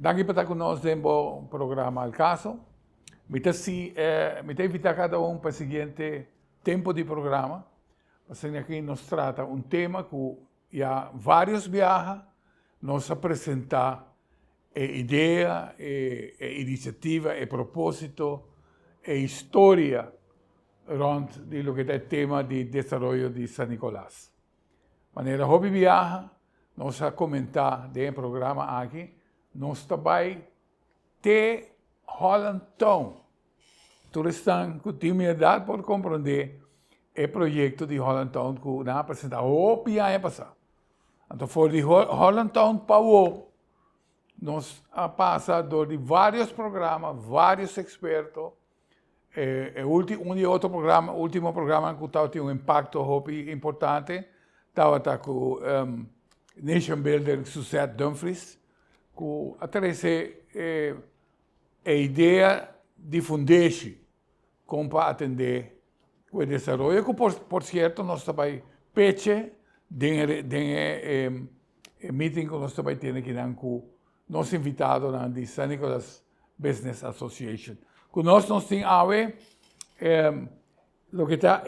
Danke por estar conosco no programa Al Caso. Me invita cada um para o seguinte tempo de programa. Assim, aqui nos trata um tema que há vários viaja nos apresentar ideia, iniciativa, propósito, história rond de lo que é o tema de desenvolvimento de San Nicolás. Maneira hobby viaja, nós a comentar do programa aqui, nós também te Holland Town. Todos estão com timidez por compreender o projeto de Holland Town que nós apresentamos o ano passado. Então, for de Holland Town Power, nós passamos de vários programas, vários expertos. Último programa que teve um impacto importante, estava com Nation Builder Suzette Dumfries, que atreve a ideia de fundir para atender o desenvolvimento, que por certo nós também peche de meeting que nós também temos aqui com nós invitados na San Nicolás Business Association. Conosco nós temos o que está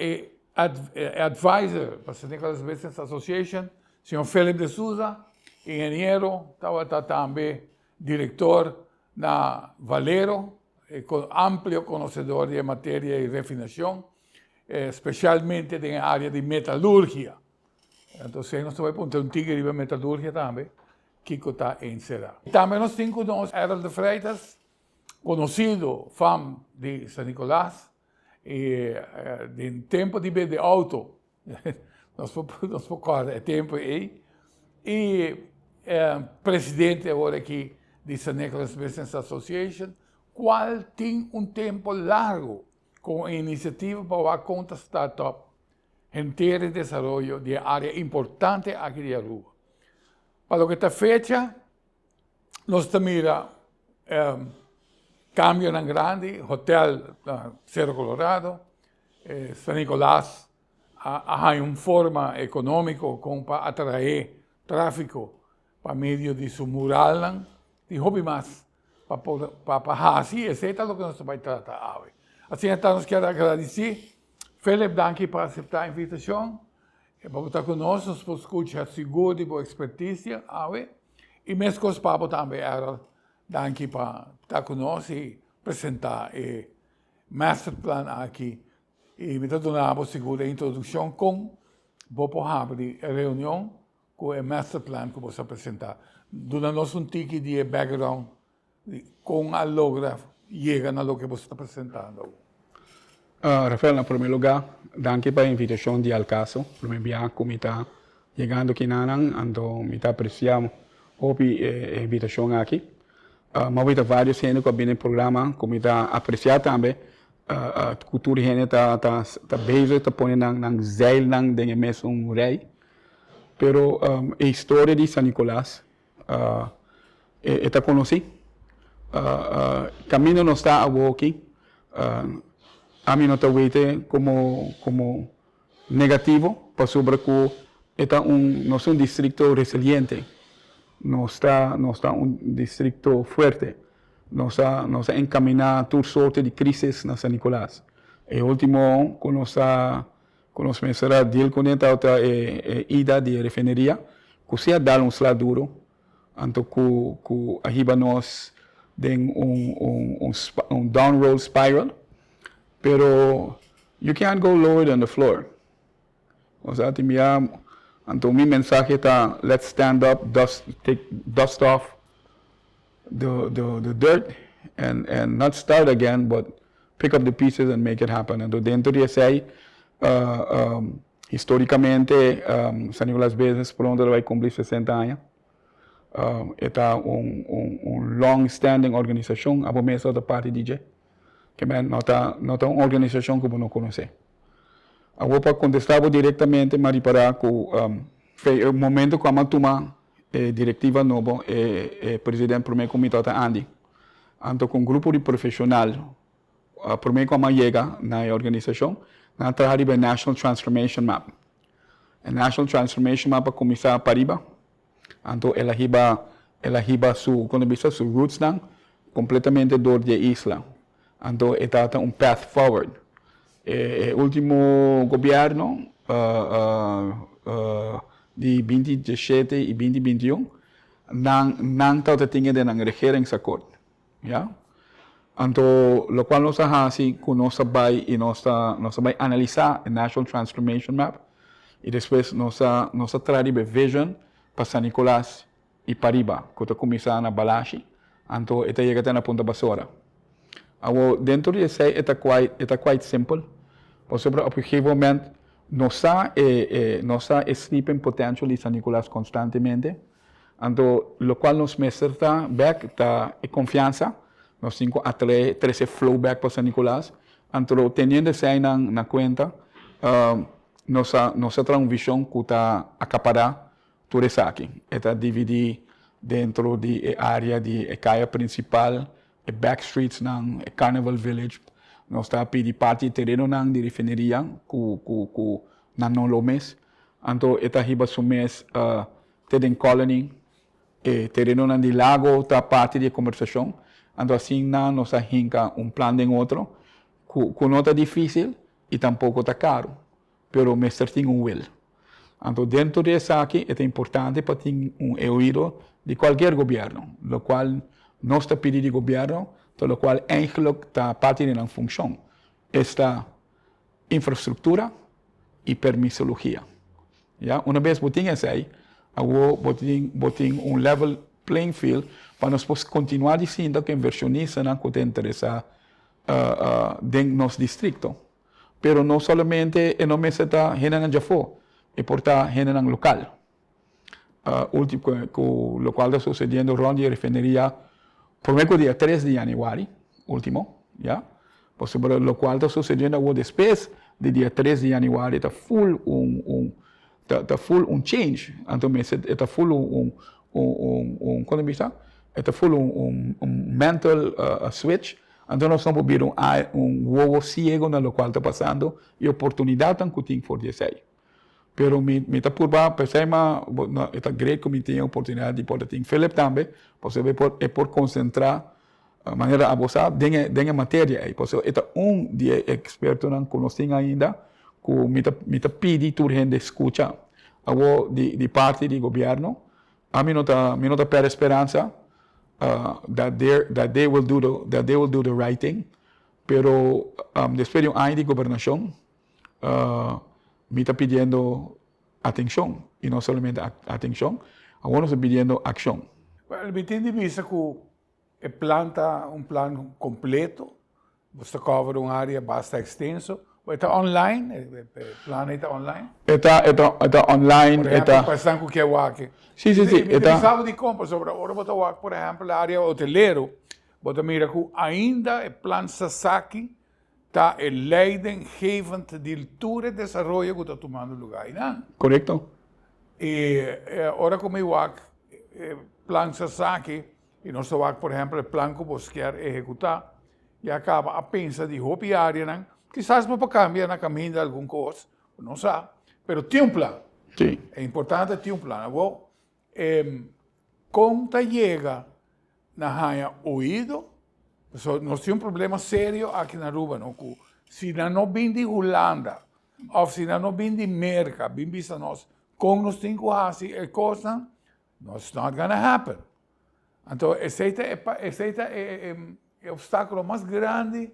advisor para San Nicolás Business Association, senhor Felipe de Souza, engenheiro, estava também diretor na Valero, amplo conhecedor de matéria de refinação, especialmente na área de metalurgia. Então, nós vamos apontar um tigre de metalurgia também, que está em Serra. Também nós temos conosco Errol de Freitas, conhecido fã de San Nicolás, de tempo de auto, nós podemos tempo aí, e presidente agora aqui de San Nicolás Business Association, qual tem um tempo largo com a iniciativa para a conta startup, inteiro de desenvolvimento de área importante aqui de Aruba. Para o que está fecha, nós também cambio na grande, hotel Cerro Colorado, San Nicolás, há uma forma econômica para atrair tráfego para meio de seu mural, de hobby mais, para assim, etc. o que nós vamos tratar hoje. Assim, então, nós queremos agradecer. Felipe, danke por aceitar a invitação. Para estar conosco, nós podemos escutar seguro e boa expertise hoje. E mesmo com os papos também, danke por estar conosco e apresentar o masterplan aqui. E me dando segura introdução com vou abrir a reunião com o masterplan que vou apresentar. Dando-nos tique de background com a logra chega na lo que você está apresentando. Rafael, em primeiro lugar, danke pela invitação de Al Caso. Primeiro dia, como está chegando aqui na então me está apreciando a invitação aqui. Mas há vários gêneros que vêm no programa, como está apreciando também. A cultura gênero está bem, está pondo na zeil de mesmo rei. Pero a história de San Nicolás está conhecida. Caminho não está aqui. A mim não está como negativo, para sobre que não é distrito resiliente, não está distrito forte, não está encaminhado a toda sorte de crises na San Nicolás. O último que nós mencionamos deal com a ida de refineria, que se dá slado duro, então que arriba nós tem downward spiral. Pero you can't go lower than the floor. O sea, então mi mensaje está, let's stand up, dust off the dirt, and not start again, but pick up the pieces and make it happen. Então dentro de essa historicamente, San Nicolás Business pronto vai cumprir 60 anos. Está long-standing organização, a mesa da parte DJ. Que não está uma organização que você não conhece. Agora, para contestar diretamente, Mari, para que o momento que vamos tomar a diretiva nova, o presidente do primeiro comitê está Andy. Então, com um grupo de profissionais, o primeiro que vamos chegar na organização, nós trabalhamos o National Transformation Map. O National Transformation Map começar a Pariba, então ela riba ela hiba quando vista su roots nan, completamente dor de isla. Então, está um path forward. O último governo de 2017 e 2021 não está tendo de regering acordo, ja? Então, lo qual nós fazemos, que nós vai analisar o National Transformation Map e depois nós trazemos vision para San Nicolás e Pariba, que está começando na Balashi, então está chegando na Ponta Basura. Dentro de isso, está quite simple. Por exemplo, a momento, nós sleeping potential de San Nicolás constantemente, então, lo qual nos mestra back está confiança, nós temos a trazer flow back para San Nicolás, então, tendo isso aí na conta, nós temos uma visão que está acaparada tudo isso aqui. Está dividido dentro da área de caia principal, backstreets na Carnival Village, nós está pedindo parte do terreno de refineria, que não lomes, então, está riba sumes Teden Colony, terreno de lago, está parte de conversação, então assim nós arranca plano em outro, que não está difícil e tampouco está caro, mas tem will. Então, dentro disso aqui, é importante para ter ouído de qualquer governo, lo qual nós está pedindo de governo, lo qual eigenlijk está parte de uma função, esta infraestrutura e permissologia. Ja? Uma vez que tem isso aí, botem level playing field para nós continuar dizendo que inversionistas não podem interessar dentro do nosso distrito. Pero não somente não me está generando já foi, é por estar generando local. Lo qual está sucedendo onde a refineria, por meio dia 3 de janeiro, último, já? Por sobre lo qual está sucedendo depois do dia 3 de janeiro, está full change, então está full como está? Está full mental switch, então nós estamos vendo ovo ciego no qual está passando e oportunidade que tem por dizer. Pero me está por baixo, pensei que está great que me tenha oportunidade de poder ter Philip também, porque é por concentrar a maneira abusada dentro matéria aí, porque está de experto não conhece ainda, que me está pedindo que a gente escuta de parte do governo, a mim não está per esperança that they will do the right thing, pero depois de ano de governação, me está pedindo atenção, e não somente atenção, agora está pedindo ação. Well, me tem de vista que o plano plano completo, você cobre uma área bastante extensa, está online, o plano está online? Está online, por exemplo, pensando que é o aqui. Sim. Está sabe de compra sobre agora botar o por exemplo, a área hoteleiro, botar mira que ainda o plano Sasaki está leidinggevend de todo o desenvolvimento que está tomando lugar, não? Correto. E agora como eu aqui, plano Sasaki, e nós estamos por exemplo, o plano que você quer executar, e acaba a pensar de roupa área, não? Quizás para cambiar na caminho de alguma coisa, não sabe, mas tem plano. Sim. É importante ter plano. Agora, quando chega na raia ouído, nós temos problema sério aqui na Aruba, não? Se não vem de Holanda, ou se não vem de América, bem visto nós, como nós temos que fazer a coisa, it's not going to happen. Então, esse é o obstáculo mais grande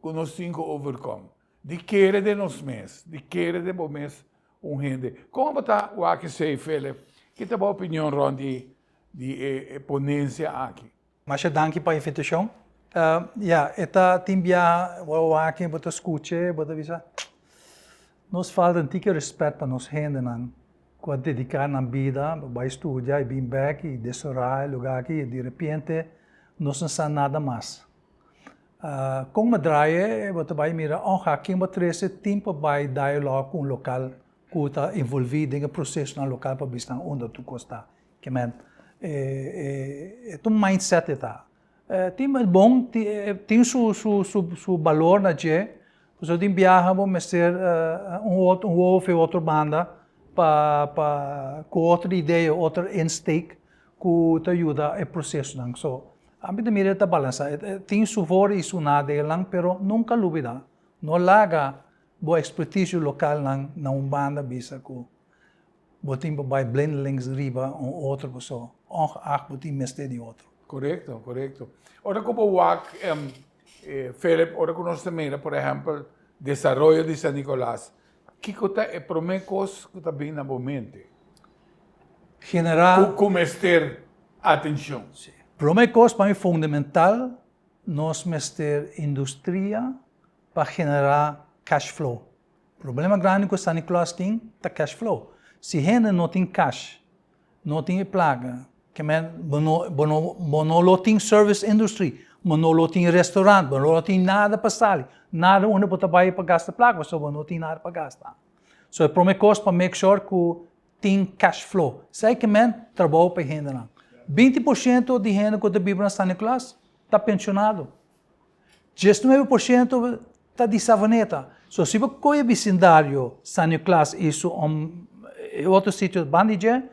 que nós temos que overcome. De querer de nós mesmos, de querer de nós mesmos, gente. Como está o aqui, Felipe? Que é a sua opinião, Ron, de ponência aqui? Mas danke para a invitação. Esta timbia, o aqui, você escuta, você visa. Nos falta um tique respeito para nós, gente, não? Quando dedicar na vida, vai estudar, e vir back, e destorar, lugar aqui, e de repente, nós não sabemos nada mais. Com uma draia, você vai mirar, aqui, você trazer tempo para dialogar com o local, que está envolvido no processo no local para ver onde tu está. Que é um mindset está. Tem bom, tem seu valor na gente. Você tem viajar, vamos ser outro banda, com outra ideia, outra instake. que te ajuda a processo lang. So, a mim também está balança. Tem su favor e su nada lang, pero nunca lubida. No laga bo expertise local lang na banda bisa ko. Botin by blindelings riba on outro pessoa. Ongeacht botin meste die outro. Correcto, correcto. Ora como WAC, Philip, ora que nós também, por exemplo, desarrollo de San Nicolás, que é promecos que está bem na mente? General, Como ter atenção. promecos para mim fundamental, nós mester indústria para generar cash flow. O problema grande que San Nicolás tem é cash flow. Se gente não tem cash, não tem plaga, que não tem service industry, não tem restaurante, não tem nada para sair, nada onde você vai para gastar plaga, só não tem nada para gastar. So, é promecos para make sure que tem cash flow. Sei que trabalho para gente lá. 20% de gente que vive na San Nicolás está pensionado. 19% está de Savaneta. So, se você conhece o vecindário San Nicolás e outro sítio, Bandije,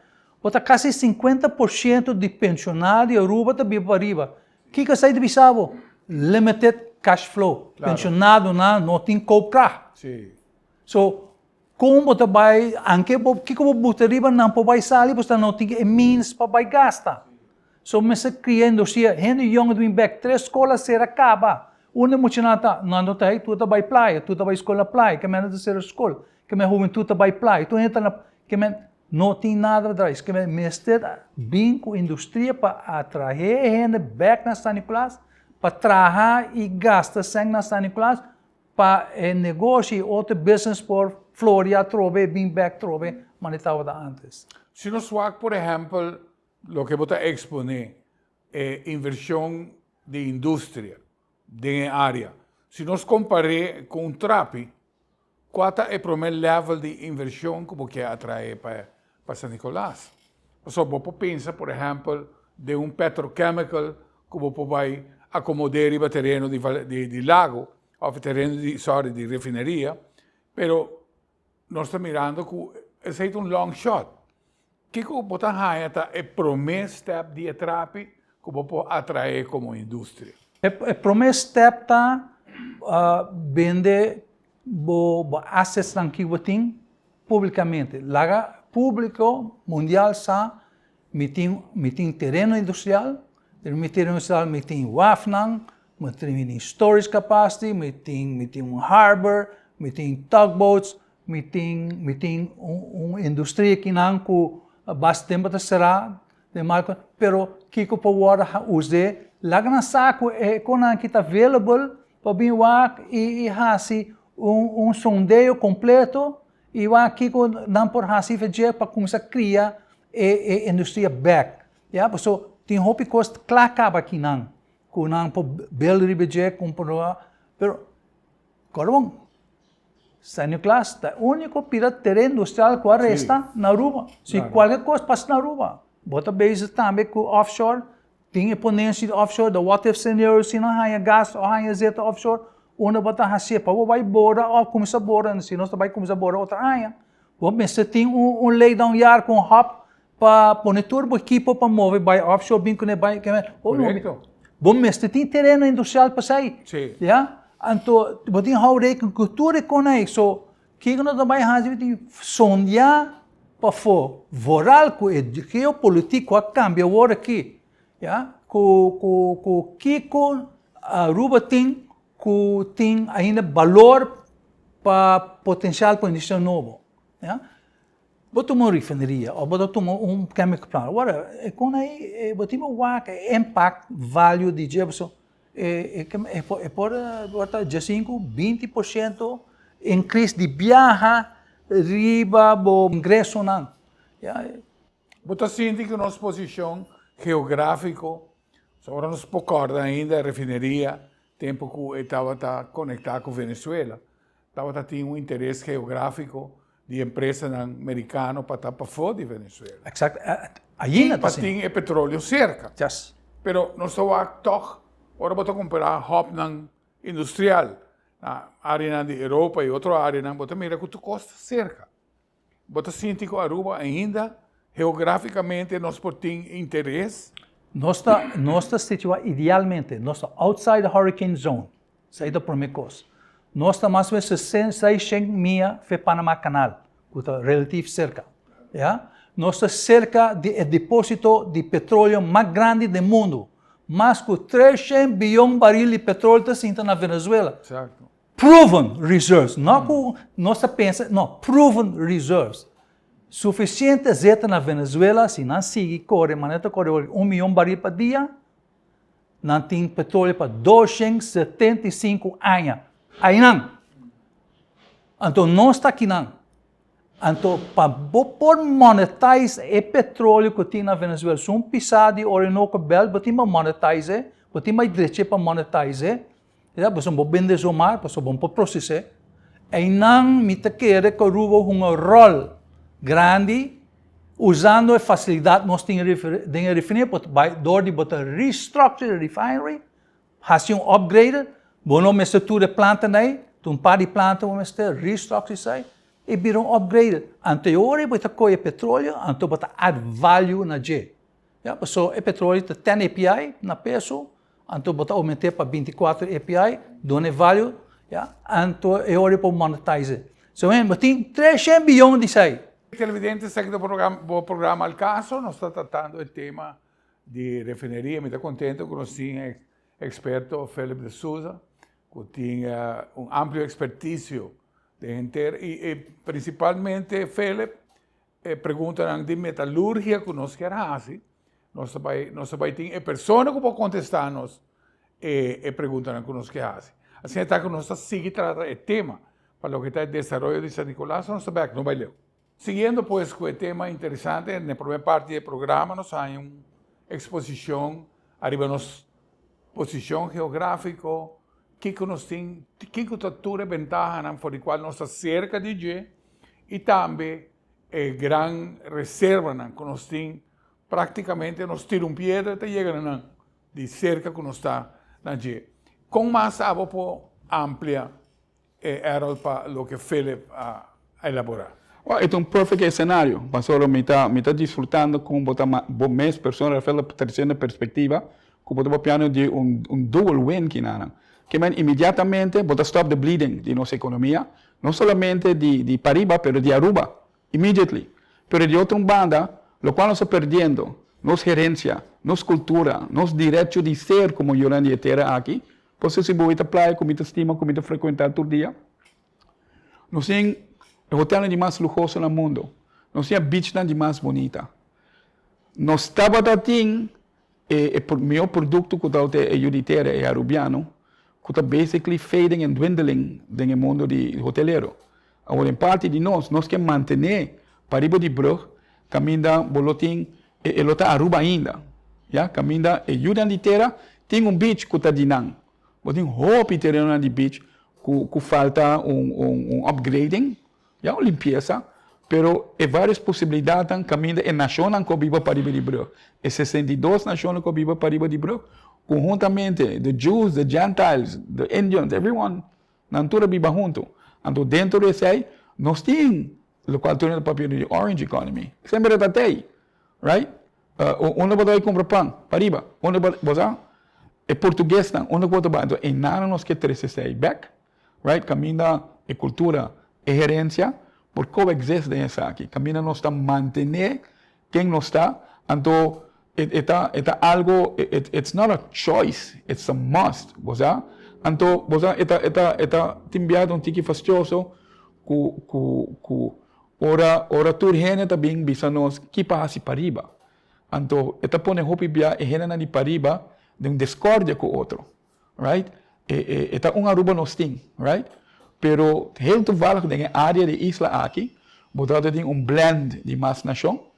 você quase 50% de pensionado e Aruba está vive para arriba. O que sai de Bissau? Limited cash flow. Claro. Pensionado não tem comprar. Sim. So, como você vai, anche que como você arriba não pode sair, você não tem means para gastar. So, mas cria indústria, gente young doing back, 3 escolas será acaba. Uma muchinata, não tem, tu tá vai praia, tu tá vai escola praia, que menos de ser escola, que menos juventude tá vai praia, tu entra na, que menos não tem nada atrás, que menos mestre bem com indústria para atrair gente back na San Nicolás, para trabalhar e gastar sem na San Nicolás, para negócio e outro business por Florida, trove, bem back trove, mas estava antes. Se nós vamos, por exemplo, o que você expõe é inversão de indústria, de área. Se nós comparamos com o TRAPI, qual é o primeiro nível de inversão que você atrai para San Nicolás? Você pensa, por exemplo, de petrochemical que você vai acomodar o terreno de lago, ou terreno de refineria, pero nós estamos mirando que é long shot. O que você acha é o primeiro step de TRAPI que você atrai como indústria? O primeiro step está vender assets que você tem publicamente. Lá, público mundial sa tem terreno industrial, terreno industrial tem WAFNAN, tem storage capacity, tem harbor, tem tugboats, tem uma indústria que não com bastante tempo será de marca, pero que ko pode usar lá na saco é quando que está available para bem e hasi sondeio completo e aqui com não por hasi fazer para começar a criar a indústria back. Yeah, so tem hope cost clacaba aqui não por bel ribeje comprar, pero corong San Nicolás é o único terreno industrial que resta na Aruba. Se qualquer coisa passa na Aruba. Bota base também com offshore, tem ponência de offshore, da what if scenario, se não há gás ou há zeta offshore, onde bota hasia, para vai bora, ou começa a bora, se não vai começar a bora outra área. Mas você tem lay down yard com hop para pôr turbo equipo para mover by offshore, bem que não vai, Correto. Bom, mas você tem terreno industrial para sair. Sim. Yeah? Então, você tem que cultura com isso. So, que não também tem sonhar para voral com a geopolítica cambia agora aqui. Yeah? Que a Aruba tem ainda valor para potencial para indústria nova. Yeah? Botou uma refineria ou botou chemical plant. Agora, quando aí botou impact value de Jefferson por 20% increase de viaja riba bo ingresso não. Você sente que nossa posição geográfica, agora nos recorda ainda a refineria, tempo que estava conectado com Venezuela, estava tendo interesse geográfico de empresa americana para estar para fora de Venezuela. Exato. Aí não tem petróleo cerca. Yes. Pero nós estamos toch, agora vamos comprar hop industrial, na área de Europa e outra área, você mira que tu custa cerca. Você sente que a Aruba ainda geográficamente nós temos interesse. Nós está situado idealmente, nós está outside the hurricane zone, saída por Mecos. Nós está mais ou menos 66 milhas de Panamá Canal, que está relativo cerca. Yeah? Nós está cerca do depósito de petróleo mais grande do mundo. Mais que 300 bilhões de barris de petróleo está na Venezuela. Certo. Proven reserves. Não que nós pensa, não, proven reserves. Suficiente zeta na Venezuela, se não sigue, corre 1 milhão de barris por dia, não tem petróleo para 275 anos. Aí não. Então, não está aqui não. Então, para por monetizar o petróleo que tem na Venezuela, se um pisar de Orinoco Belt, você vai monetizar, você vai direito para monetizar, você vai vender o mar, você vai processar, e não me quer que o um rol grande, usando a facilidade que nós temos de refineria, door de botar restructure refinery, fazer upgrade, não mistura planta aí, um par de planta, vamos ter restructure sai, e viram upgrade. Anterior, você coia petróleo, então você add value na G. So, o petróleo tem 10 API na peso, então você aumentar para 24 API, dona value, então é hora para monetizar. So, você tem 300 bilhões de sai. Televidente segue do programa Al Caso, nós estamos tratando o tema de refineria. Me está contente que nós temos experto Felipe de Souza, que tem amplo expertício de gente, e principalmente Felipe pergunta de metalurgia que nós queremos fazer. Nós vamos ter pessoas que vão contestar-nos e perguntar que nós queremos fazer. Assim está que nós seguimos tratando o tema para o que está o desenvolvimento de San Nicolás, nós vamos no baileu. Siguiendo pues con el tema interesante, en la primera parte del programa nos hay una exposición arriba de nuestra posición geográfica, qué cultura ventaja por la cual nos acerca de allí, y también gran reserva que nos tiene prácticamente nos tira un piedra y llega de cerca que nos está allí. Con más algo amplia era para lo que Felipe ha elaborado. Well, é um perfeito cenário. Pastor, me está desfrutando com botar mais pessoas pela terceira perspectiva, com botar piano de dual win que nada. Que man imediatamente botar stop the bleeding de nossa economia, não somente de Pariba, pero de Aruba, immediately. Pero de outra banda, lo qual nós estamos perdendo, nossa gerência, nossa cultura, nosso direito de ser como Yolanda e Etera aqui, você se boa a praia, como te estima, como te frequentar todo dia. Nós temos o hotel de mais luxuoso no mundo. Nós temos a beach de mais bonita. Nós estamos tendo o melhor produto que está é Yuditera e arubiano, que está basically fading and dwindling no mundo de hotelero. Agora, em parte de nós queremos manter Pariba de Brug, caminha bolotim, e está Aruba ainda. Caminha e Yuditera, tem beach que está de nan. Tem roupa terreno de beach, que falta upgrading, uma limpeza, pero há várias possibilidades caminho e nacional que vive para de Brug. E 62 nações que vive para de Brug, conjuntamente, the Jews, the Gentiles, the Indians, everyone, na toda vive junto. Então, dentro desse aí, nós temos o qual tem o papel de Orange Economy. Sempre está aí, right? Onde você vai comprar pão? Pariba. Onde você é português, onde você vai? Então, em nada nós que trazer aí back, right? Caminho e cultura e gerência, por coexiste nessa aqui. Caminho nós está manter quem nós está. Então, é algo, it's not a choice, it's a must, você? Então, você está enviado tique fastidioso, que ora tur gente também bisa nós que passa Pariba. Então, está põe hopi bia e gente na Pariba de discórdia com o outro, right? Está Aruba nós tem, right? Pero heel toevallig in de área de isla aqui, botado tem blend de mais nação.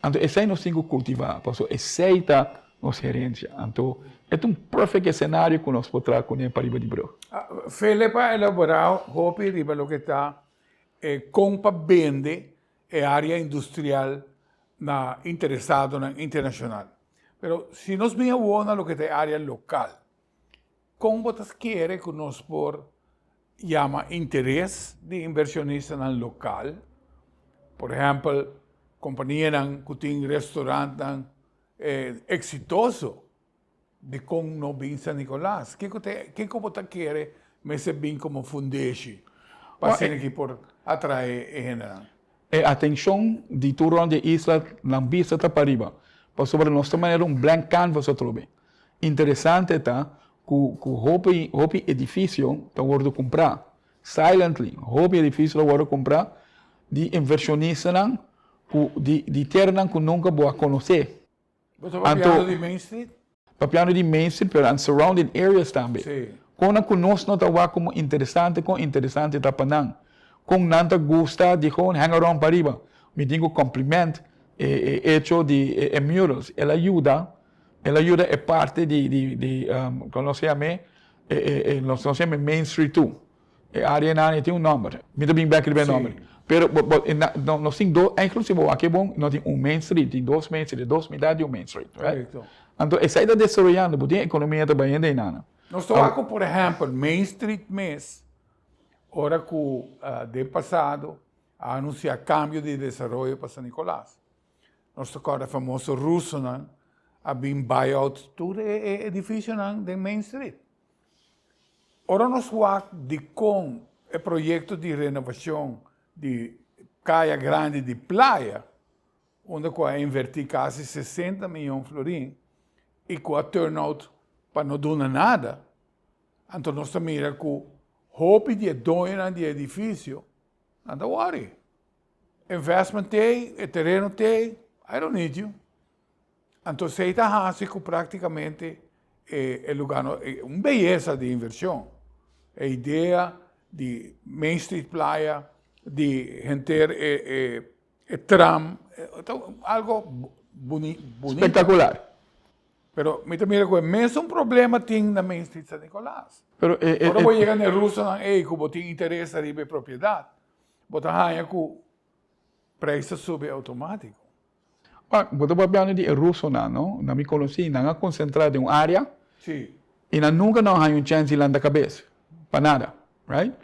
Então, esse aí nós temos que cultivar, porque esse aí está nossa gerência. Então, é perfeito cenário que nós podemos com o Pariba de Brug. Felipe ha elaborado hopi riba lo que está compa vende área industrial interessado na internacional. Pero se nós miramos lo que é área local, como vocês querem que nós llama interés de inversionista en el local. Por ejemplo, companhia ng kuting restaurant ng exitoso de kung no bin San Nicolas. Que ko ta quere me se bin como fundeshi para que por atraer general. Atenção de turno de isla na vista tá para riba. Para sobre nossa maneira blank canvas outro bem. Interessante tá que hopi edifício tá wordo comprar silently. Hopi edifício tá wordo comprar de inversionista não de terra que nunca vou conhecer. Você vai piano de Main Street? Papiano de Main Street, pero and surrounding areas também. Sim. Quando conosco não tá como interessante tá panang. Kung nanta gusta de hang around para riba. Me digo compliment hecho de murals. Ela ajuda é parte de como se chama Main Street 2. Área nani tem nome. Me também back de nome. Pero não tem inclusive aqui bom, não tem Main Street, tem dois Main Street, dois metade Main Street, right? Então, essa está desenvolvendo, porque a economia está bem ainda nana. Nós estamos por exemplo, Main Street mês, hora que de passado a anunciar cambio de desenvolvimento para San Nicolás. Nós tocamos o famoso russo, a been buyout todo edifício de Main Street. Ora nós falamos de com o projeto de renovação de caia grande de praia, onde vai invertir quase 60 milhões de florins e com a turnout para não dar nada. Então nós mira que o hobby de dono de edifício, nada worry. Investment tem, terreno tem, I don't need you. Então você está fazendo praticamente o lugar, uma beleza de inversão. A ideia de Main Street Playa, de gente tram, algo bonito. Espetacular. Pero mira que mesmo problema tem na Main Street San Nicolás. Agora vou chegar na Rússia, que tem interesse em riba propriedade, botar raia que o preço sube automático. Você vai falar de russo, não? Não me conheci, não é concentrado em uma área. Sim. E nunca não há chance de lá da cabeça. Para nada, right?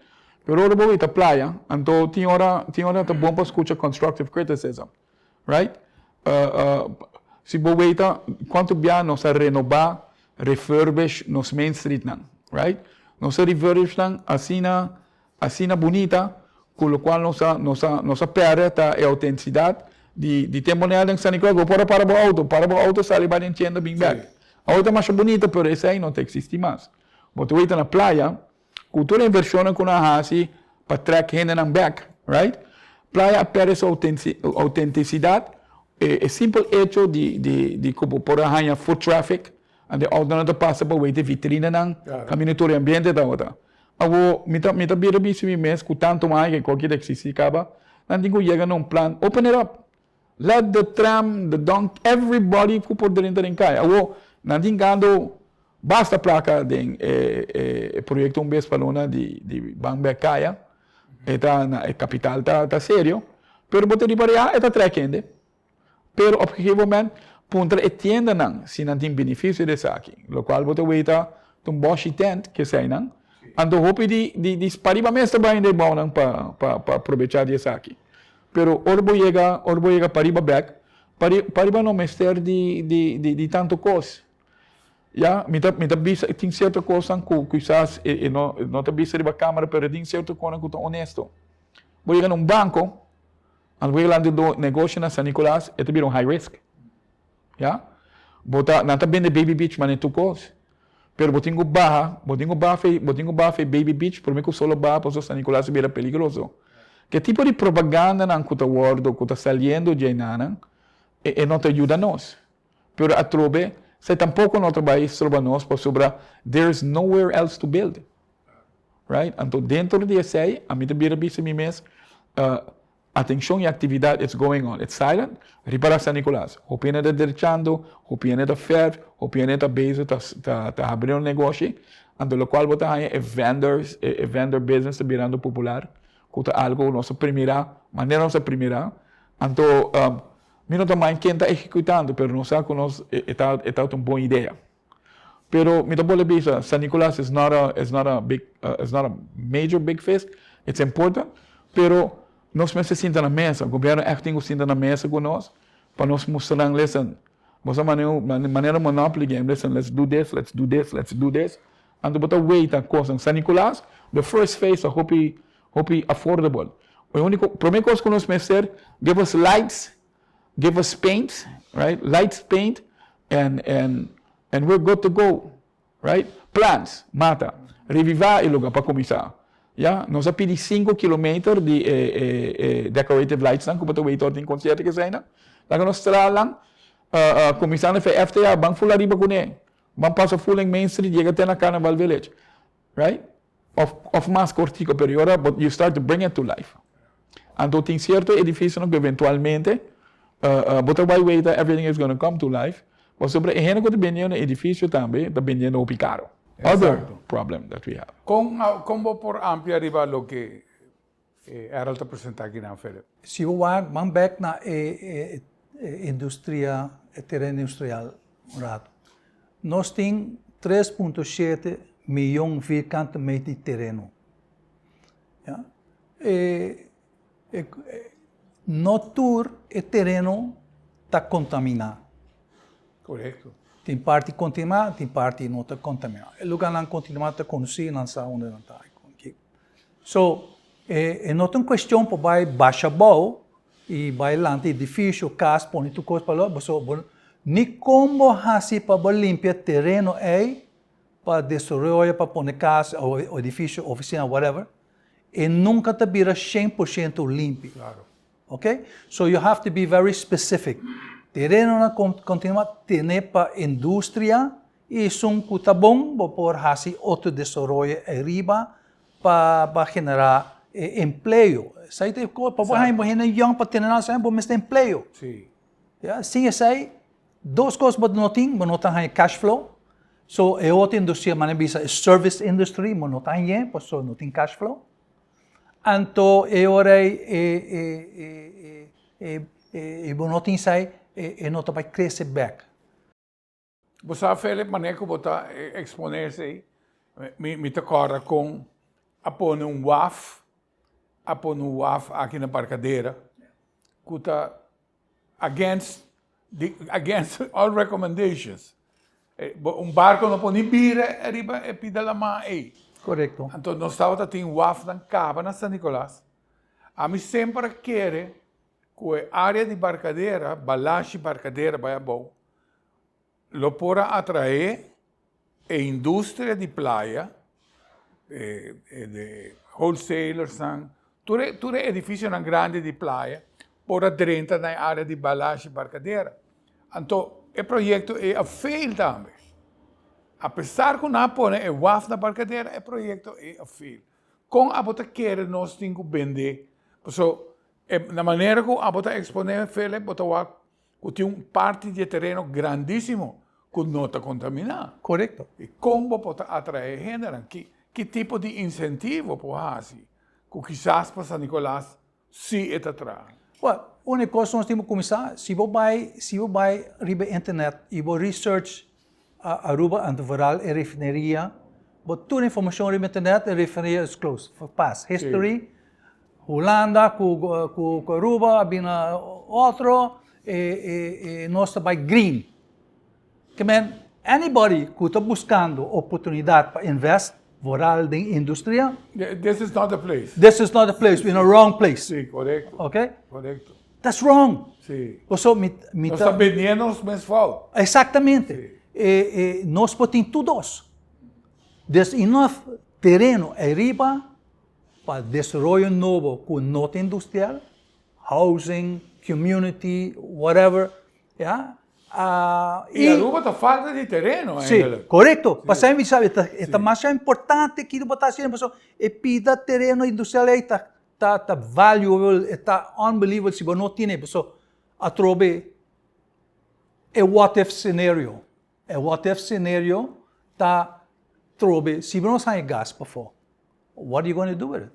Pero ahora voy a playa, então tem hora tá bom para escutar constructive criticism, right? Se você quanto bem nós renovar, refurbish nos Main Street não, right? Nós refurbish não assim bonita, com o qual nossa perde a autenticidade de temporada em San Nicolás. Para o auto sai para entender bem back. A outra é mais bonita, pero essa aí não existe mais. Você vai na playa, cultura inversão com a hasi para track hand and back, right? Playa perde essa autenticidade. É simples hecho de como por arranhar foot traffic, and auto não passa para ver vitrina não, caminho ambiente da outra. Agora, me tá bira bicho mês com tanto mais que qualquer existe acaba, não digo chega num plan, open it up, let the tram, the donkey, everybody que por dentro em cai. Agora, não digo basta placa de projeto vez palona de Bangbe Kaya, está na capital tá sério, pero bote de pareja está trekking, pero objetivamente punta etienda não, se não tem benefício dessa aqui, lo qual bote waita um boshi tent que sai não, ando hope de pariba mesmo bem de bom não para aproveitar dessa aqui, pero orbo chega pariba back, pariba não mestre de tanto coisa. Ja, me bisa tem certa coisa que quizás não te bisa de câmera, pero tem certa coisa que é honesto. Vou chegar num banco, al vou lá do negócio na San Nicolás, é também high risk. Ja? Bota não tá bem de baby beach, mas nem tu coisa. Pero botingo barra baby beach, por mim que solo barra para San Nicolás é peligroso. Que tipo de propaganda não que tá wordo, que tá saliendo de nana, e não te ajuda nós. Pero a trobe se tampouco no trabalho sobre nós para sobre there's nowhere else to build, right? Então dentro de esse aí, a mim também é mim mesmo, atenção e atividade is going on. It's silent. Repara San Nicolás. O pena de derechando, o pena de fer, o pena de base tá abrindo negócio, então o qual botar aí é vendor business virando popular, que é algo nossa primeira, então Mino também quem está executando, pero não sabe que nós está uma boa ideia. Pero me também bisa, San Nicolás is not a major big fish. It's important, pero nós mesmos sentamos na mesa, o governo echt tem que sentar na mesa com nós, para nós mostrar, listen, você maneira monopoly game, listen, let's do this, let's do this, let's do this. And botar wait a coisa. San Nicolás, the first phase, I hope affordable. A primeira coisa que nós fazer, give us lights, give us paint, right? Lights, paint, and we're good to go, right? Plans, mata, revivar o lugar para começar. Yeah? Nós pedimos 5 km de decorative lights, que botar wait tem concerto que sai, Daí nós tralam, começando a fazer FTA, bang full arriba com ele. Bang passa full em Main Street, chega até na Carnival Village, right? Of mais cortico período, but you start to bring it to life. Então tem certo edifício que eventualmente, botar by way that everything is going to come to life. Mas sobre a gente que está no edifício também, está vendendo o picaro. Other problem that we have. Como por ampliar arriba lo que era el representar aqui na Felipe? Se eu vou back na indústria, terreno industrial, nós temos 3,7 milhões de metros de terreno. Yeah? No tour, o terreno está contaminado. Correto. Tem parte contaminada, tem parte não está contaminada. O lugar não contaminado está conhecido, não sabe onde não está. So, não tem questão para vai baixar boa e vai lá no edifício, casa, põe tudo coisa para lá, mas nem como assim para limpar terreno aí, para desenvolver, para pôr casa, ou edifício, oficina, whatever, e nunca te vira 100% limpo. Claro. Okay? So you have to be very specific. Terreno na continua tiene para indústria e são cuta bom por fazer outro desenvolvimento arriba para generar emprego. Sai de coisa para vai morrer young para ter nada, para mesmo emprego. Sim. Yeah, sim, sai duas coisas para não tem cash flow. So é outra indústria, mas é service industry, mas não tem, por isso não tem cash flow. Então é hora não tem sai e não vai crescer back. Você Felipe maneco botar exponer-se aí, me tocara com apon WAF aqui na Barcadeira, que está against all recommendations. Barco não pode bira arriba e pida la mão aí. Correto. Então nós estávamos tendo WAF na cava na San Nicolás. A mim sempre quer que a área de Barcadeira, balagem Barcadeira, vai bom, lo pora atrair a indústria de praia, de wholesalers, tudo edifício grande de praia, pora dentro da área de balagem Barcadeira. Então, o projeto é a fail também. Apesar que não põe o WAF na Barcadeira, o projeto é a fail. Com a bota quer nós temos que vender. Na maneira que a bota exponer, Felipe, bota que tem parte de terreno grandíssimo que não está contaminado. Correto. E como pode atrair gente? Que tipo de incentivo pode fazer? Que quizás para San Nicolás sim está atrás. Well, uma coisa nós temos que começar, se você vai riba internet e você research a Aruba, Antiviral e refineria, toda a informação riba internet e refineria is closed. For past history, Holanda, com Aruba, bina outro, e nós vai green. Que man, anybody que está buscando oportunidade para investir, voral de indústria. This is not the place. This is not the place. We're in a wrong place. Sim, correto. Okay? Correto. That's wrong. Sim. Nós estamos vendendo os mesmos. Exatamente. Nós podemos todos. There's enough terreno arriba para desenvolver novo com nota industrial, housing, community, whatever. Yeah? E Aruba está falta de terreno. Sim, correto. Para saber, sabe, está mais importante que botar assim, e pida terreno industrial está valuable, está unbelievable se você não tem, a trobe é what if scenario. É what if scenario está trobe se você não tem gas para fora. What are you going to do with it?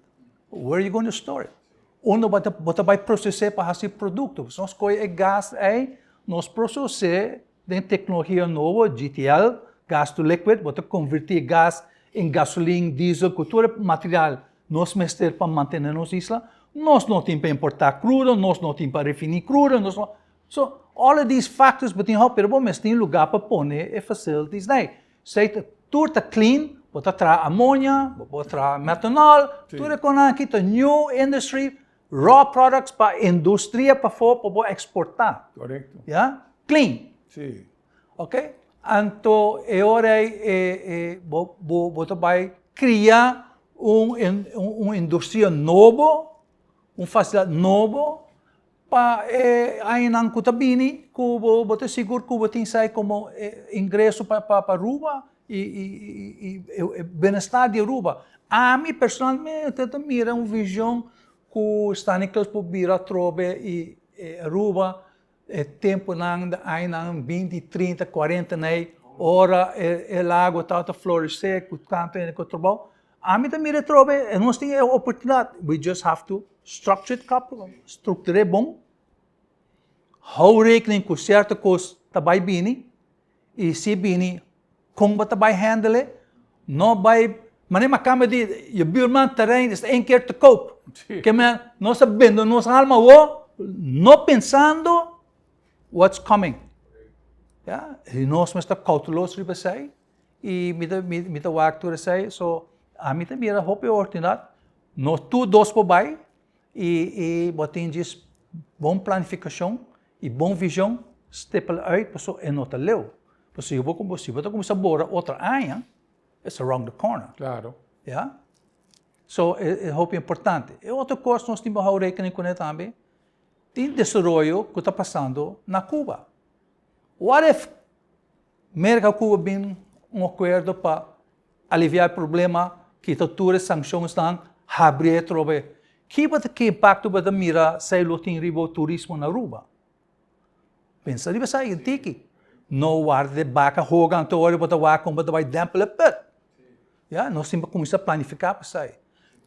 Where are you going to store it? Onde você vai processar para fazer produto? Se nós escolhe gás aí, nós processamos em tecnologia nova, GTL, gás to liquid, você converter gás em gasolina, diesel, cultura material, nós mestres para manter nos islas, nós não temos para importar crudo, nós não temos para refinar crudo, so all of these factors betin help, pero bom, mas tem lugar para pôr e facilities daí. Se tudo está clean, pode trazer amônia, pode trazer metanol, tudo é com aqui tá new industry, raw products para indústria para exportar. Correcto. Yeah? Clean. Sí. Ok? Então, agora você vai criar uma indústria nova, uma facilidade nova, para aí não cutabini, que você seguro que você tem como ingresso para Aruba e bem-estar de Aruba. A mim, personalmente, eu miro uma visão que está Nicolas por vir a Trobe e Aruba, tempo aí não 20, 30, 40 hora o lago está a florescer, tanto em que trabalho. A mim também mira Trobe, nós temos a oportunidade. We just have to structure it, estruturar bom, hou rekening com certa coisa também bini, e se bini, como você vai handle, não vai, mas nem cama de, je buurman terrein is één keer te koop. Que nós sabendo, nós alma não pensando what's coming. Ja, e nós estamos cautelosos para sair, e me dá o acto sair, so a mim também era hope oportunidade, nós todos por baixo, e botem disso boa planificação e boa visão, stipula uit, pessoal, é nota leu. Se eu vou começar a borar outra área, it's around the corner. Claro. Yeah? So, é hope importante. E outra coisa, nós temos que rekening com ele também, tem desenvolvimento que está passando na Cuba. What if América e Cuba têm acordo para aliviar o problema que todas as sanções estão abrir trobe? Que impacto vai mira se lo tem ribo turismo na Aruba? Pensa riba sa tiki. No guarde baka hogan to ori bota wa como vai dample pet. Yeah, nós temos que começar a planificar para sair.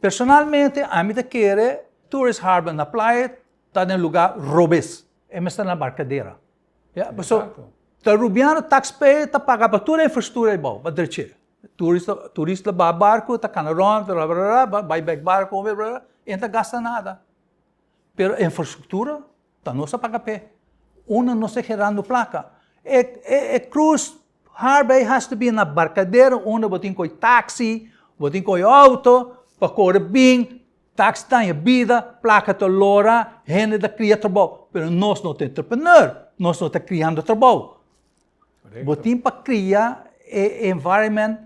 Personalmente, a mim quer tourist harbor na praia, está em lugar robes, está na barcadeira. Yeah, pessoal, tá rubiano taxpayer tá pagar para toda a infraestrutura bom, para dirigir. Turista vai barco, tá canaron, vai back barco, não gasta nada. Pero a infraestrutura, tá nossa paga pé. Uma não se gerando placa. Cruise harbor has to be na barcadeira, onde botem coi táxi, botem coi auto, para correr bem, táxi tem a vida, placa to lora, gente da cria trabalho. Pero nós não temos entrepreneur, nós não estamos criando trabalho. Botem para criar environment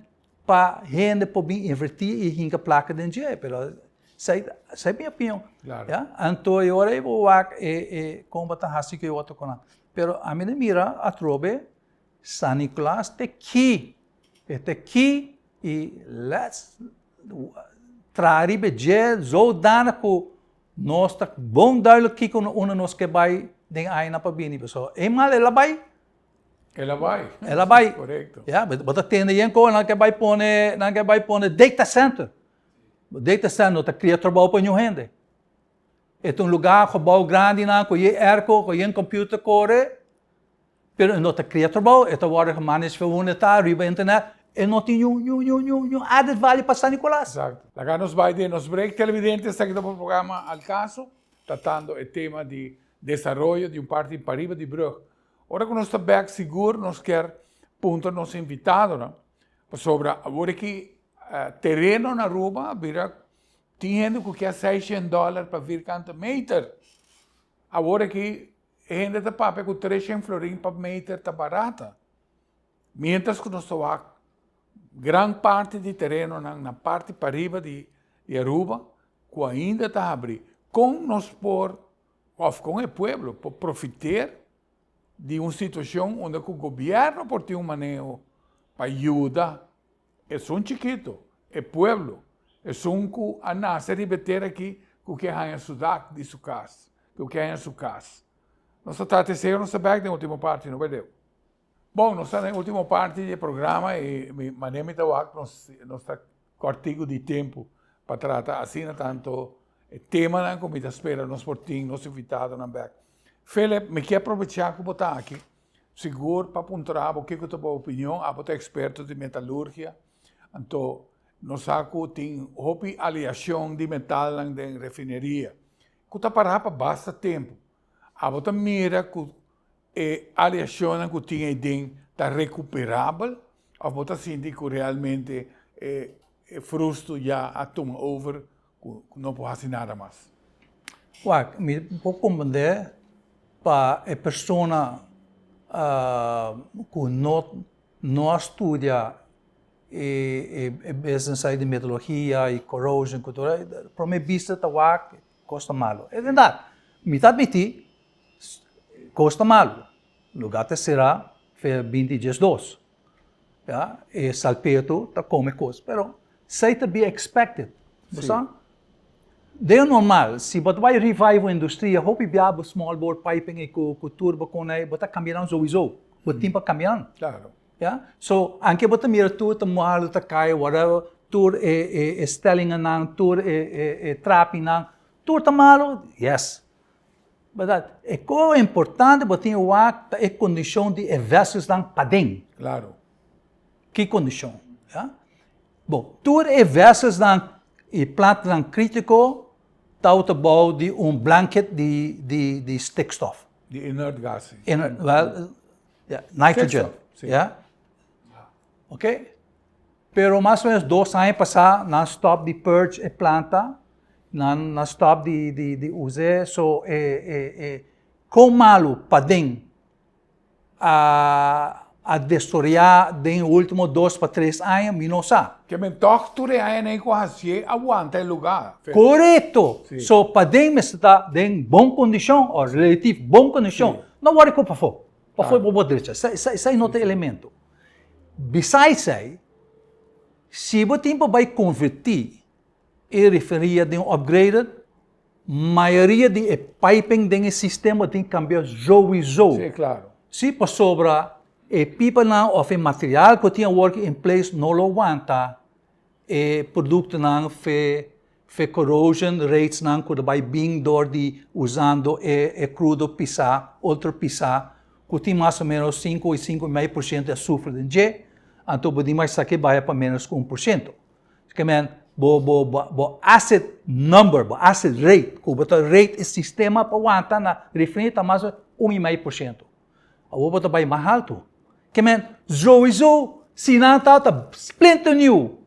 para gente poder investir e hinca placa de dinheiro. Pero sei minha opinião. Claro. Yeah? Então eu vou como está assim que eu estou com. Pero a mim mira a trobe San Nicolás te aqui e let's trazer beje zoudana que nós tá bom dar aqui com nós que vai den aí na pabini pessoal. E mal ela vai. Ela vai. Correcto. Yeah, bota tenda yen ko na que vai pone data center. Data center tá cria trabalho para new gente. É um lugar gebouw grande na com airco, com computer core. Pero não tá cria trabalho, é agora gemanaged por tá riba internet. E não tem added value para San Nicolás. Exacto. Acá nos vai de nos break televidentes está aqui no programa Al Caso, tratando o tema de desarrollo de parte em Pariba de Brugge. Agora que nós estamos back seguro, nós quer ponto nos invitado, né? Sobre agora que terreno na Aruba, vira tem gente que quer $600 para vir canto meter. Agora que gente está paga com 300 florins para meter está barata. Mientras que nós estamos grande parte de terreno na parte para riba de Aruba, que ainda está abrindo. Com nós com o povo, por profitar de uma situação onde o governo pode ter manejo para ajudar. É um chiquito, é povo. É que a nasce repetir aqui o que é em sua de sua casa, o que é em sua casa. Nós estamos terceiro, nós estamos na última parte, não perdeu. Bom, nós estamos na última parte do programa e meu nome é nós está cortigo de tempo para tratar assim tanto tema como está espera nós portinhos, nós invitados na back. Felipe, me quer aproveitar que botar aqui, seguro para apontar o que é a tua opinião, a botar experto de metalurgia, então nós tem aliação de metal na refineria. que tá parar para basta tempo. A bota mira que a reação que tinha dentro está recuperável, a bota sente que realmente frusto já a toma over, que não pode fazer nada mais. Wak, me pode compreender para a pessoa que não estuda business de metodologia e corrosion, para mim, vista tá Wak, custa malo. É verdade. Me tá admitir, custa malo. Lugar será foi 20 ja, e salpeto tá come coisa, pero sei to be expected. Sabe? É normal, se você vai revive a indústria, hope biabo small bore piping e com turbo com aí, você cambiarão sowieso, você tem para cambiar. Claro. Yeah? So, anche você mira tudo, tá mal, tá cai, whatever, tudo stelling nang, tudo trapping nang, tudo tá malo, yes. Verdade? É coisa importante, você tem a condição de vessels nang padeng. Claro. Que condição? Yeah? Bom, tudo vessels nang e planta nang crítico, tá bom de blanket de stickstoff. De inert gas. Well, yeah, nitrogen. Sim. Yeah? Ok? Pero mais ou menos 2 anos passados, não stop de purge a planta, não stop de usar, so com malo padem a destruir den último 2 para 3 anos, minosa. Que me toque aí nem quase aguanta o lugar. Correto. Sim. So padem está em boa condição ou relativo boa condição. Não worry com para fora. Para fora boa direita. Isso é outro elemento. Besides aí, se o tempo vai convertir e referir a um upgraded, maioria de piping do sistema tem que cambiar sowieso. Sim, claro. Se por sobra pipa não ou material que tinha work in place não lo aguanta, produto não fe corrosion rates não que vai bem dor de usando crudo pisa, outro pisa, que tem mais ou menos 5,5% de açúcar de G, então pode mais saque vai para menos que 1%. Que men bo asset number, bo asset rate, que o rate é sistema para aguentar na referente a mais 1,5%. A outra vai mais alto. Que men sowieso se não tá splinter new,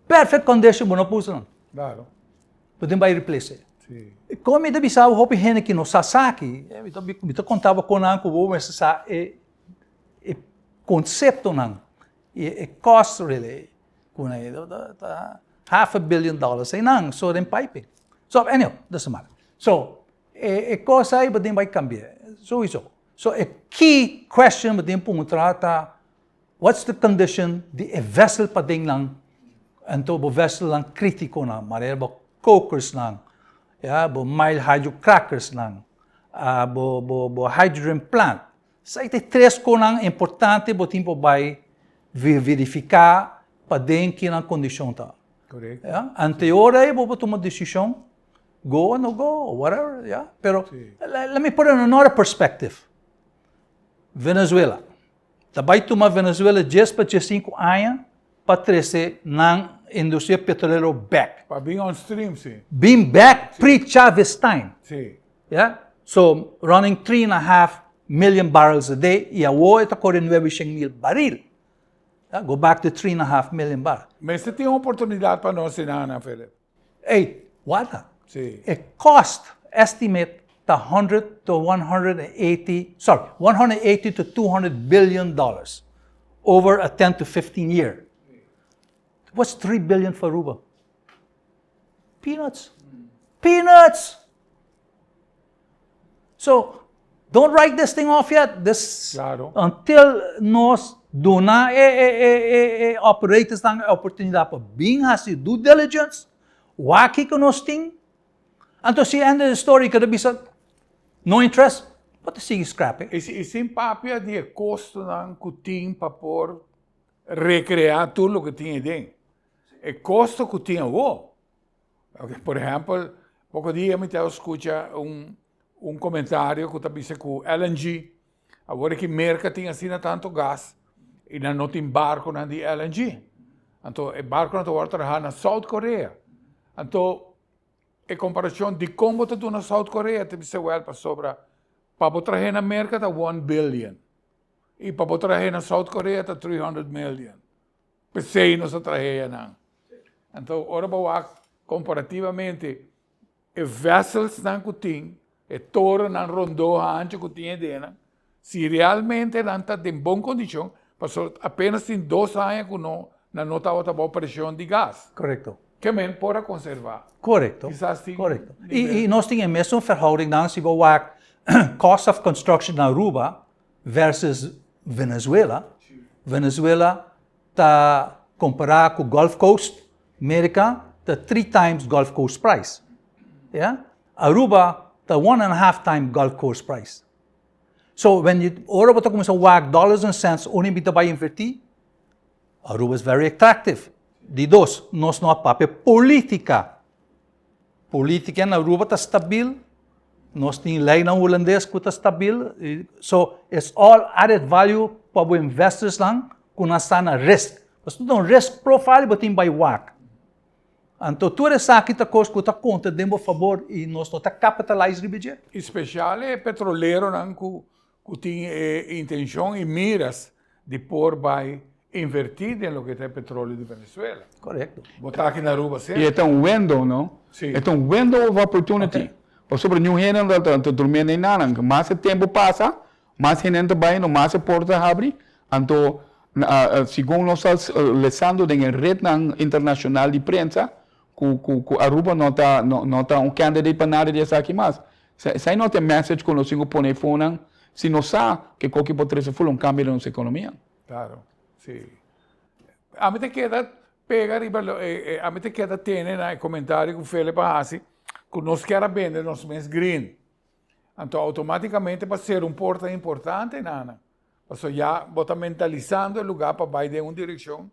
perfect condition não puse não. Claro. Podem vai replace. Sim. Como eu disse, o hope hene que no Sasaki, eu contava com não que o mas sa conceito não, cost really, com $500 million aí não, so then piping. So anyway, doesn't matter. So coisa aí podem vai cambiar. So isso. So a key question podem perguntar what's the condition de a vessel pading lang, então o vessel lang crítico na, maneira bo cokers lang. Yeah, bo mild hydrocrackers lang, bo hydrogen plant. Sa ite 3 coisas importantes bo tempo vai verificar para dentro que na condição tá. Correto. Yeah? Anterior aí bo tomar decisão, go or no go, whatever. Yeah? Pero let me put it in another perspective. Venezuela. Vai tomar Venezuela 10 para 5 anos para crescer na indústria petroleira back. Para vir on stream, sim. Being back pre-Chavez time. Sim. Yeah? So, running 3.5 million barrels a day, e a oil está correndo 900,000 baril. Yeah? Go back to 3.5 million barrels. Mas você tem uma oportunidade para nós, Ana, Felipe. Hey, what? Sim. It cost estimate the 180 to 200 billion dollars over a 10 to 15 year. What's 3 billion for Aruba? Peanuts. Peanuts! So, don't write this thing off yet. This, Claro. until nós dona operators ng oportunidade para bem fazer due diligence, waki que nós tem, então se end the story kada bisa no interest, pode seguir scrapping. E sem papel de custo não que tem para por recriar tudo o que tinha dentro. O custo que tinha o. Por exemplo, pouco dia me estava escutando comentário que estava dizendo que o LNG, agora que a América tinha assim tanto gás, e não tem barco de LNG. Então, o barco não está trabalhando na South Korea. Então, em comparação de como está na South Korea, tem que ser para sobra, para trazer na América está 1 billion. E para trazer na South Korea está 300 million. Pensei não se trazer não. Então, ora para comparativamente, vessels não que tem, torre não rondou a ancha que tinha dentro, se realmente não está em boa condição, passou apenas em 2 anos que não estava boa pressão de gás. Correcto. Que men pode conservar. Correcto. Quizás sim. Correcto. E nós temos a mesma verhouding dan se we werk cost of construction na Aruba versus Venezuela. Venezuela está comparado com Gulf Coast, América, está 3 times Gulf Coast price. Yeah? Aruba está 1.5 times Gulf Coast price. So when you ora bota começa a werk dollars and cents only bita by invertir, Aruba is very attractive. De dois, nós não há papel política. Política na Aruba está stabil. Nós temos lei na holandês que está stabil. So, it's all added value para os investors lang que não está na risk. Mas tu tem risk profile, mas tem by WAC. Então, tudo isso aqui está coisa que está conta de um favor e nós não está capitalize o budget. Especial é petroleiro que tem intenção e miras de pôr by invertir em lo que é petróleo de Venezuela. Correto. Botar aqui na Aruba, certo? E é um window, não? Sim. É um window of opportunity. Okay. Por sobre New Zealand, está dormindo em nada. Mais tempo passa, mais gente vai, mais porta abre. Então, segundo nós lendo em rede internacional de prensa, que Aruba não está um candidato para nada disso aqui mais. Se não tem message que nós põe fora, se não sabe que qualquer potência for cambio na nossa economia. Claro. Sí. A mí te queda pegar a mí te queda tener el comentario que Felipe hace que nos quiera vender nos mes green. Entonces automáticamente va a ser un porta importante, nana. Pues ya está mentalizando el lugar para ir en una dirección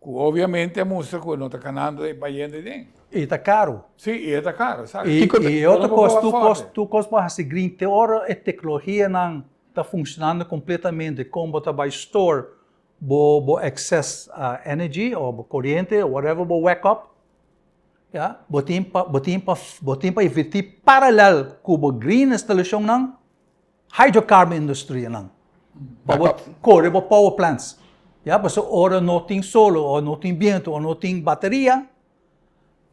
que obviamente muestra que no está ganando de vayendo de dentro. E está caro. Sí, y está caro, ¿sabes? E outra coisa, tu para esse green, te hora a tecnologia não está funcionando completamente, como está by store bo excess energy ou corrente ou whatever bo wake up, yeah, botin pa investir paralelo com o green installation ng hydrocarbon industry nang. Corre bo power plants. Yeah, basta ora não tem solo ou não tem vento ou não tem bateria,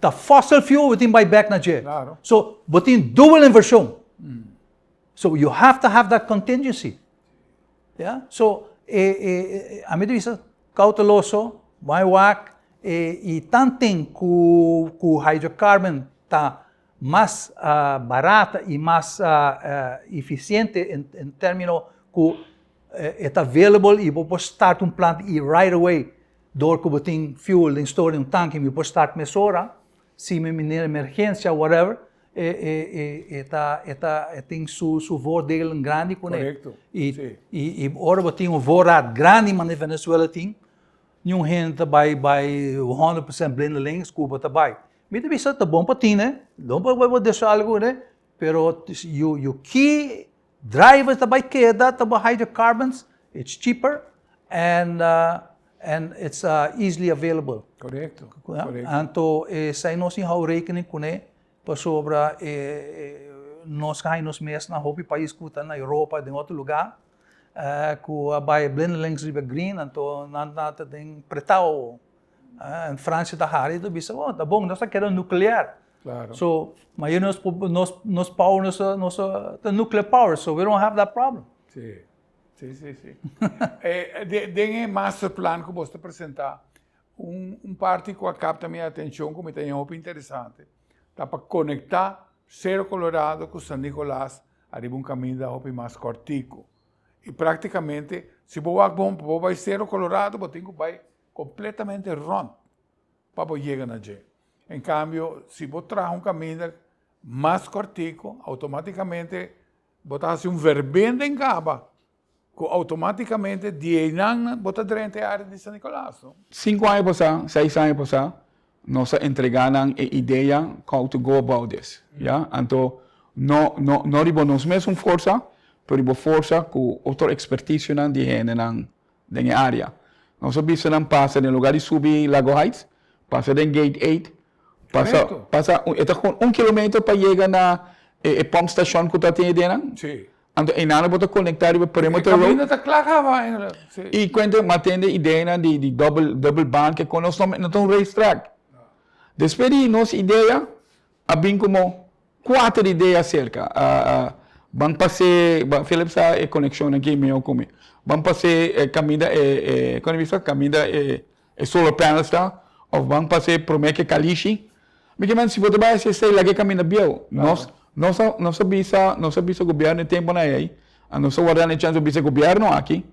the fossil fuel botin buy back na je. Claro. So botin double inversion. So you have to have that contingency. Yeah, so a mim diz cauteloso, vai WAC e tanto que o hydrocarbon está mais barata e mais eficiente em termos que está available e vou start plant e right away door que tem fuel em store em tanque e vou start mesora se me mineira emergência whatever tem su voordeel grande com ele. E ora tem voorraad grande mas na Venezuela tem nenhum gente by 100% blinde links Cuba também. Me deve ser bom para ti, né? Não vou deixar algo, né? Pero you key drivers também queda também hydrocarbons. It's cheaper and it's easily available. Correcto. Então sai nós em hau rekening com ele para sobre nós caímos mesmo na hobby país que está na Europa em outro lugar que vai blindelings riba green então nada tem pretao em França da Harry do bisa tá bom nós queremos nuclear claro so mas nós power nosso nuclear power so we don't have that problem sí de master plan que você apresentar parte que capta minha atenção como tem algo interessante tá para conectar Cerro Colorado com San Nicolás arriba caminho da roupa mais cortico e praticamente se você vai Cerro Colorado você vai completamente rond para chegar na gente. Em cambio, se você traz caminho mais cortico, automaticamente você faz verbende em Caba, que automaticamente de Enang você drente a área de San Nicolás. 5 anos passados, 6 anos passados, nós entregamos a ideia how to go about this. Yeah? Então, não ribo nós mesmos força, mas força com outra expertise de gente na área. Nós sabemos que passa no lugar de subir Lago Heights, passa em Gate 8, Correcto. Pasa ito kung 1 kilometro pa llega na pump station ko tatin din. Sí. Ando inano bota conectar o El perímetro camino road. está claro. Sí. E quando matende ideia na de double band que conosco no tom racetrack. Despedi nos ideia abin como 4 ideias cerca. Vamos passar, Philips a conexão aqui meu comigo. Vamos passar caminha economista caminha solar panels tá? Ou vamos passar promete calichi. Porque man se você vai ser lá que caminha bio, nós sabia governo tempo na aí. A nossa guarda chance bisa governo aqui.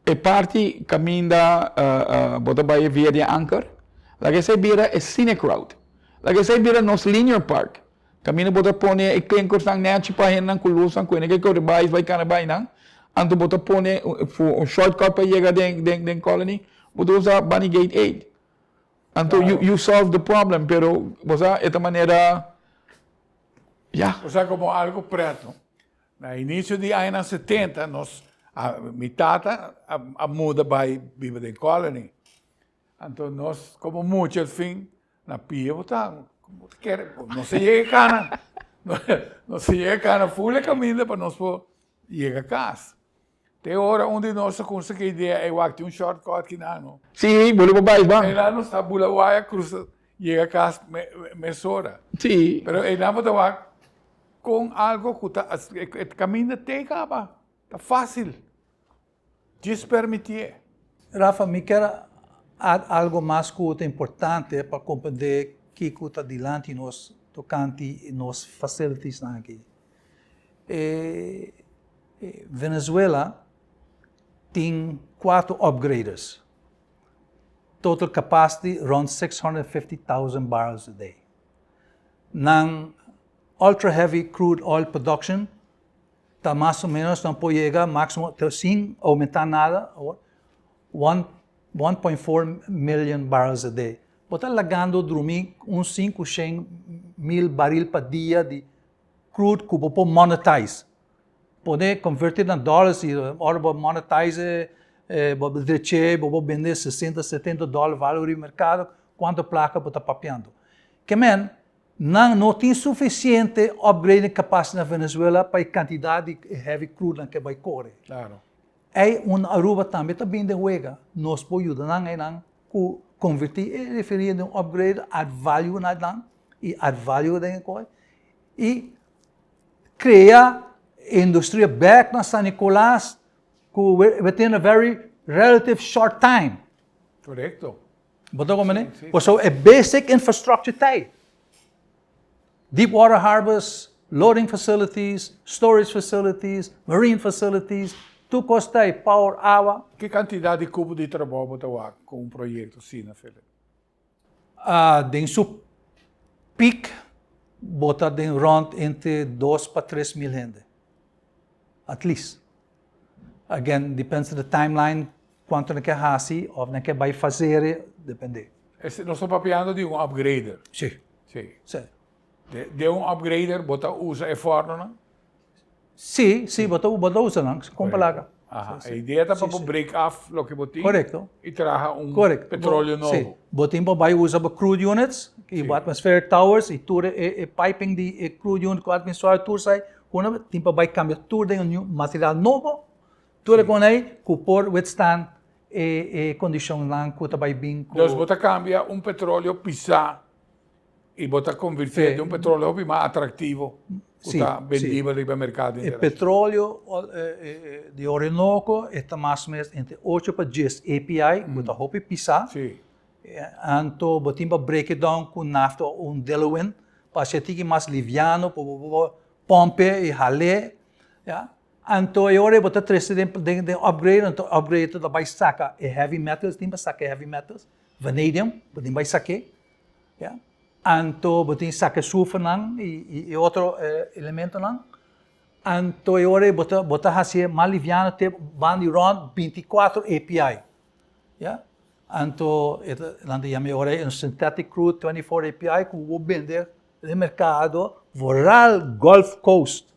E parte caminha bota vai via de Anchor. Lá que se vira é scenic route. Lá que se vira nos linear park. Caminho bota pone e quem cortang net pa hen nang kulusan ko que corre vai kana vai nang anto bota pone um shortcut para chegar den colony bota usa Bunny Gate 8 anto you solve the problem pero você esta maneira O sea, como algo preto. No inicio de años 70, mi tata muda para vivir en colony. Entonces, nos, como mucho el fin, na pia botamos. No se llega a cana. No se llega a cana. Full caminho para nós llegar a casa. Tem hora onde nós conseguimos ideia é o shortcut que não. Sim, boleh babai bang. Aí lá nós está Bulawaia cruza chega a casa mesora. Sim. Pero aí não pode com algo que tá caminho te acaba. Tá fácil. Despermitir. Rafa, me quer algo mais curto importante para compreender que está adiante nos tocante nos facilities aqui. Venezuela tem 4 upgraders. Total capacity around 650,000 barrels a day. Nang ultra heavy crude oil production, está mais ou menos não pode chegar máximo sem aumentar nada, 1.4 million barrels a day. Bota lagando dormir 500 mil baril por dia de crude que pode monetize. Pode converter em dólares e ora monetize, pode vender 60, 70 dólares valor de mercado, quanto placa pode estar papeando. Que men, não tem suficiente upgrade capacidade na Venezuela para a quantidade de heavy crude que vai correr. Claro. É Aruba também bem de juega. Nós podemos ajudar convertir e referir a upgrade, add value na dan e add value da coisa e criar indústria back na San Nicolás within a very relative short time. Correcto. Botou como né? So a basic infrastructure tai. Deep water harbors, loading facilities, storage facilities, marine facilities, tu costai power água. Que quantidade de cubo de trabalho você tem com projeto assim, na Felipe? Den su peak bota den rond entre 2 para 3 mil gente. At least. Again, depends on the timeline, quanto que hasi, ou que vai fazer, depende. Nós estamos papeando de upgrader. Sim. Sim. Sim. De upgrader, você usa e forno, não? Sim, bota usa não, com palavra. A ideia é para break off o que você Correcto. e traga petróleo novo. Sim. Botimbo vai usar crude units, que atmospheric towers, e piping de crude unit com atmospheric tour sai, quando tempo vai cambiar tudo de material novo, tudo com aí, que por withstand condição lá, que vai bem. Então, você cambia petróleo pisar e você converter de petróleo mais atrativo. Sim, vendível no mercado. O petróleo de Orinoco está mais ou menos entre 8 para 10 API, você hoppa pisar. Sim. Então, você vai break down com nafta ou diluent, para ser mais liviano, para pompe e rale. Então, agora você precisa de upgrade, então upgrade você vai sacar heavy metals, você vai sacar heavy metals, vanadium, você vai sacar. Então, você saca sulfur e outro elemento não. Então, agora você faz mais liviano, van de rond 24 API. Então, nós chamamos um synthetic crude 24 API que vou vender no mercado rural Gulf Coast.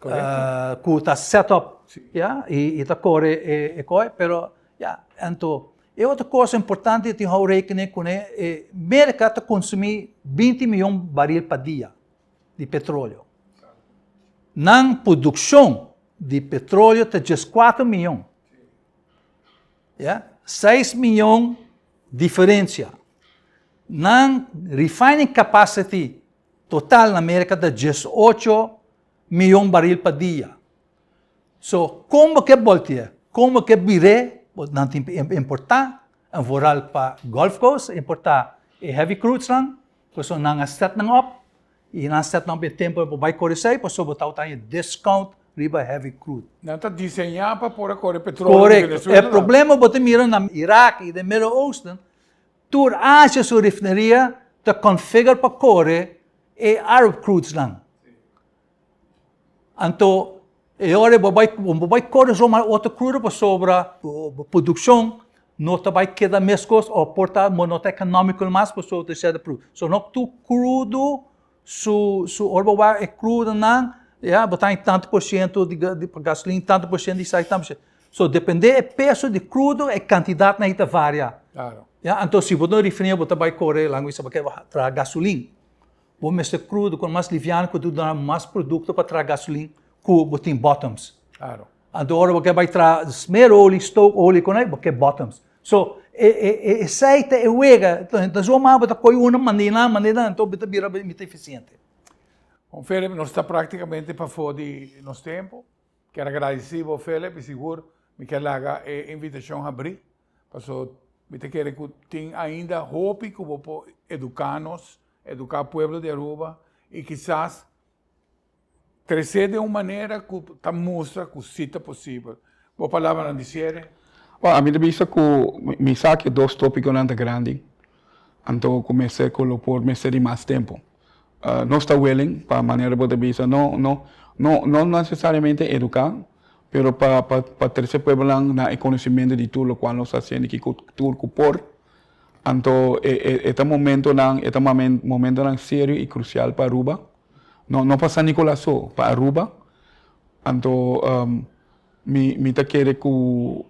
Que está set up, e está corre, pero, então, E outra coisa importante que eu reconhecer com é a América está consumindo 20 milhões de barris por dia de petróleo. Na produção de petróleo está 4 milhões. Yeah? 6 milhões de diferença. Na refining capacity total na América está 18 milhões de barris por dia. So, como que volta? Como que vire? Não tem importar voral para Gulf Coast, importar heavy crudes lang, pois não set nang up, e não set nang tempo para vai correr, pois botar o discount riba heavy crude. Não está desenhado para pôr a correr petróleo. Correto. O problema você mira na Iraque e no Middle Eastern, tur Ásia sua refineria te configura para correr e Arab crudes lang. Então e ora vai correr uma outra crude para sobre produção, não vai quedar mais coisa ou porta monota econômico mais para sobre o ser crude. So não tu crudo su orba vai crudo não, já botar em tanto por cento de gasolina, tanto por cento de sai tanto. So depender do peso de crudo e quantidade na ita varia. Claro. Já então se você refineria você vai correr lá isso porque para gasolina. Vamos mestre crudo com mais liviano que tu dá mais produto para trazer gasolina. Que tem bottoms. Claro. Agora você vai trazer smear óleo, stoke óleo com aí, porque bottoms. So, aceita e wega, então só mais bota coi uma maneira, então bota vira muito eficiente. Bom, Felipe, nós está praticamente para fora de nosso tempo. Quero agradecer ao Felipe e seguro me quer largar a invitação a abrir. Porque me quer que tem ainda hope que vou educar-nos, educar o povo de Aruba e quizás crescer de uma maneira que mostra que cita possível. Boa palavra não dizer? A minha vista que me saque 2 tópicos muito grandes. Então comecei com por de mais tempo. Não está willing para a maneira de vista, não necessariamente educar, mas para terceiro pueblo na conhecimento de tudo o qual nós fazemos que tudo por. Então este momento não sério e crucial para Aruba. Não para San Nicolás só, para Aruba. Então, me tá querendo que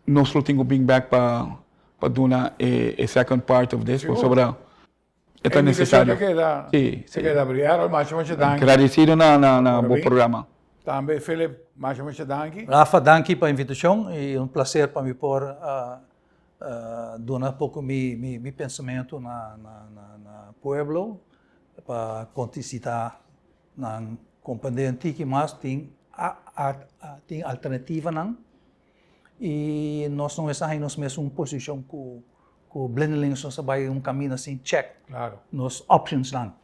nós não temos bring back para dar a second part of this, sobre é necessário. Sim, se queda abrir, mas muito danke. Agradecido na bom programa. Também, Felipe, muito danke. Rafa, danke pela invitação e um prazer para me pôr dar um pouco meu pensamento na pueblo. Para contestar na companhia antiga, mas tem alternativa não e nós não estamos mesmo uma posição que o blending só vai caminho assim check. Claro. Nos options não.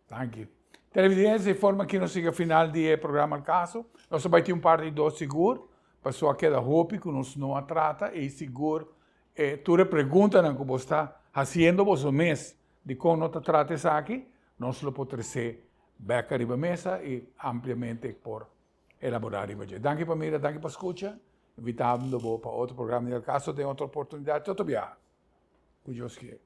Thank televidência de forma que nós siga final do programa caso nós vai ter parte de 2 seguro pessoa que da hope que nos não trata e seguro tu pergunta não que você está fazendo vos o mês de como não trata isso aqui nós lo podemos ser back arriba mesa e ampliamente por elaborar arriba. Danke para mira, danke para escucha. Invitando para outro programa del caso de outra oportunidade. Todo bem. Que Deus quer.